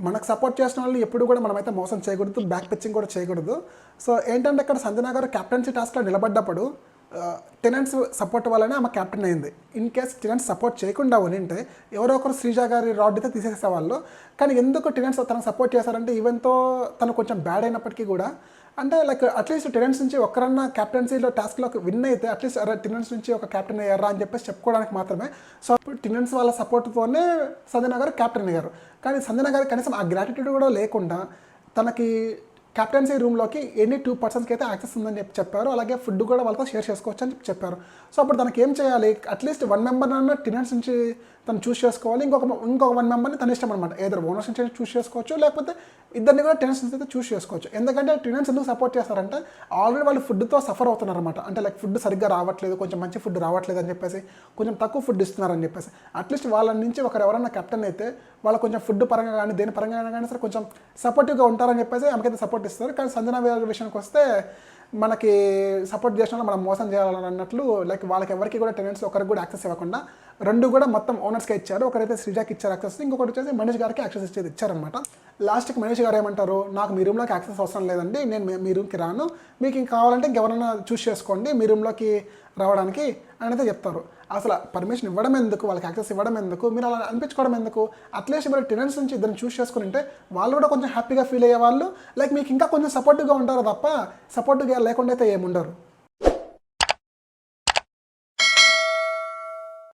మనకు సపోర్ట్ చేసిన వాళ్ళని ఎప్పుడు కూడా మనమైతే మోసం చేయకూడదు, బ్యాక్ పిచ్చింగ్ కూడా చేయకూడదు. సో ఏంటంటే ఇక్కడ సంజన గారు కెప్టెన్సీ టాస్క్లో నిలబడ్డప్పుడు టెనెంట్స్ సపోర్ట్ వల్లనే ఆమె కెప్టెన్ అయింది. ఇన్ కేస్ టెనెంట్స్ సపోర్ట్ చేయకుండా ఉంటే ఎవరో ఒకరు శ్రీజ గారి రాడ్ అయితే తీసేసేవాళ్ళు. కానీ ఎందుకు టెనెంట్స్ తనకు సపోర్ట్ చేశారంటే ఈవెన్తో తను కొంచెం బ్యాడ్ అయినప్పటికీ కూడా అంటే లైక్ అట్లీస్ట్ టెనెంట్స్ నుంచి ఒక్కరన్నా కెప్టెన్సీలో టాస్క్లోకి విన్ అయితే అట్లీస్ట్ టెనెంట్స్ నుంచి ఒక కెప్టెన్ అయ్యారా అని చెప్పేసి చెప్పుకోవడానికి మాత్రమే. సో టెనెంట్స్ వాళ్ళ సపోర్ట్తోనే సంజన గారు కెప్టెన్ అయ్యారు. కానీ సంజన గారు కనీసం ఆ గ్రాటిట్యూడ్ కూడా లేకుండా తనకి కెప్టెన్సీ రూమ్లోకి ఎనీ 2 పర్సన్స్కి అయితే యాక్సెస్ ఉందని చెప్పారు. అలాగే ఫుడ్ కూడా వాళ్ళతో షేర్ చేసుకోవచ్చు అని చెప్పారు. సో అప్పుడు తనకి ఏం చేయాలి, అట్లీస్ట్ 1 మెంబర్నన్నా టెనెంట్స్ నుంచి తను చూస్ చేసుకోవాలి. ఇంకొక 1 మెంబర్ని తన ఇష్టం అనమాట. ఏదో ఓనర్స్ నుంచి చూస్ చేసుకోవచ్చు, లేకపోతే ఇద్దరిని కూడా టెనెంట్స్ నుంచి అయితే చూస్ చేసుకోవచ్చు. ఎందుకంటే టెనెంట్స్ ఎందుకు సపోర్ట్ చేస్తారంటే ఆల్రెడీ వాళ్ళు ఫుడ్తో సఫర్ అవుతున్నారు అనమాట. అంటే లైక్ ఫుడ్ సరిగ్గా రావట్లేదు, కొంచెం మంచి ఫుడ్ రావట్లేదు అని చెప్పేసి, కొంచెం తక్కువ ఫుడ్ ఇస్తున్నారని చెప్పేసి అట్లీస్ట్ వాళ్ళ నుంచి ఎవరైనా కెప్టెన్ అయితే వాళ్ళు కొంచెం ఫుడ్ పరంగా కానీ దేని పరంగా కానీ సరే కొంచెం సపోర్టివ్గా ఉంటారని చెప్పేసి ఆమెకైతే సపోర్ట్ ఇస్తారు. కానీ సంజన విషయానికి వస్తే మనకి సపోర్ట్ చేసిన మనం మోసం చేయాలని అన్నట్లు లైక్ వాళ్ళకి ఎవరికి కూడా టెనెంట్స్ ఒకరికి కూడా యాక్సెస్ ఇవ్వకుండా 2 కూడా మొత్తం ఓనర్స్కి ఇచ్చారు. ఒకరైతే శ్రీజాకి ఇచ్చారు యాక్సెస్, ఇంకొకటి వచ్చేసి మనీష్ గారికి యాక్సెస్ ఇచ్చారనమాట. లాస్ట్కి మనీష్ గారు ఏమంటారు, నాకు మీ రూమ్లోకి యాక్సెస్ అవసరం లేదండి, నేను మీ రూమ్కి రాను, మీకు ఇంకా కావాలంటే ఇంకెవరైనా చూస్ చేసుకోండి మీ రూమ్లోకి రావడానికి అని అయితే చెప్తారు. అసలు పర్మిషన్ ఇవ్వడం ఎందుకు, వాళ్ళకి యాక్సెస్ ఇవ్వడం ఎందుకు, మీరు అలా అనిపించుకోవడం ఎందుకు? అట్లీస్ట్ మీరు టెనెంట్స్ నుంచి ఇద్దరిని చూస్ చేసుకుని ఉంటే వాళ్ళు కూడా కొంచెం హ్యాపీగా ఫీల్ అయ్యేవాళ్ళు, లైక్ మీకు ఇంకా కొంచెం సపోర్టివ్గా ఉంటారు తప్ప సపోర్టివ్గా లేకుండా అయితే ఏముండరు.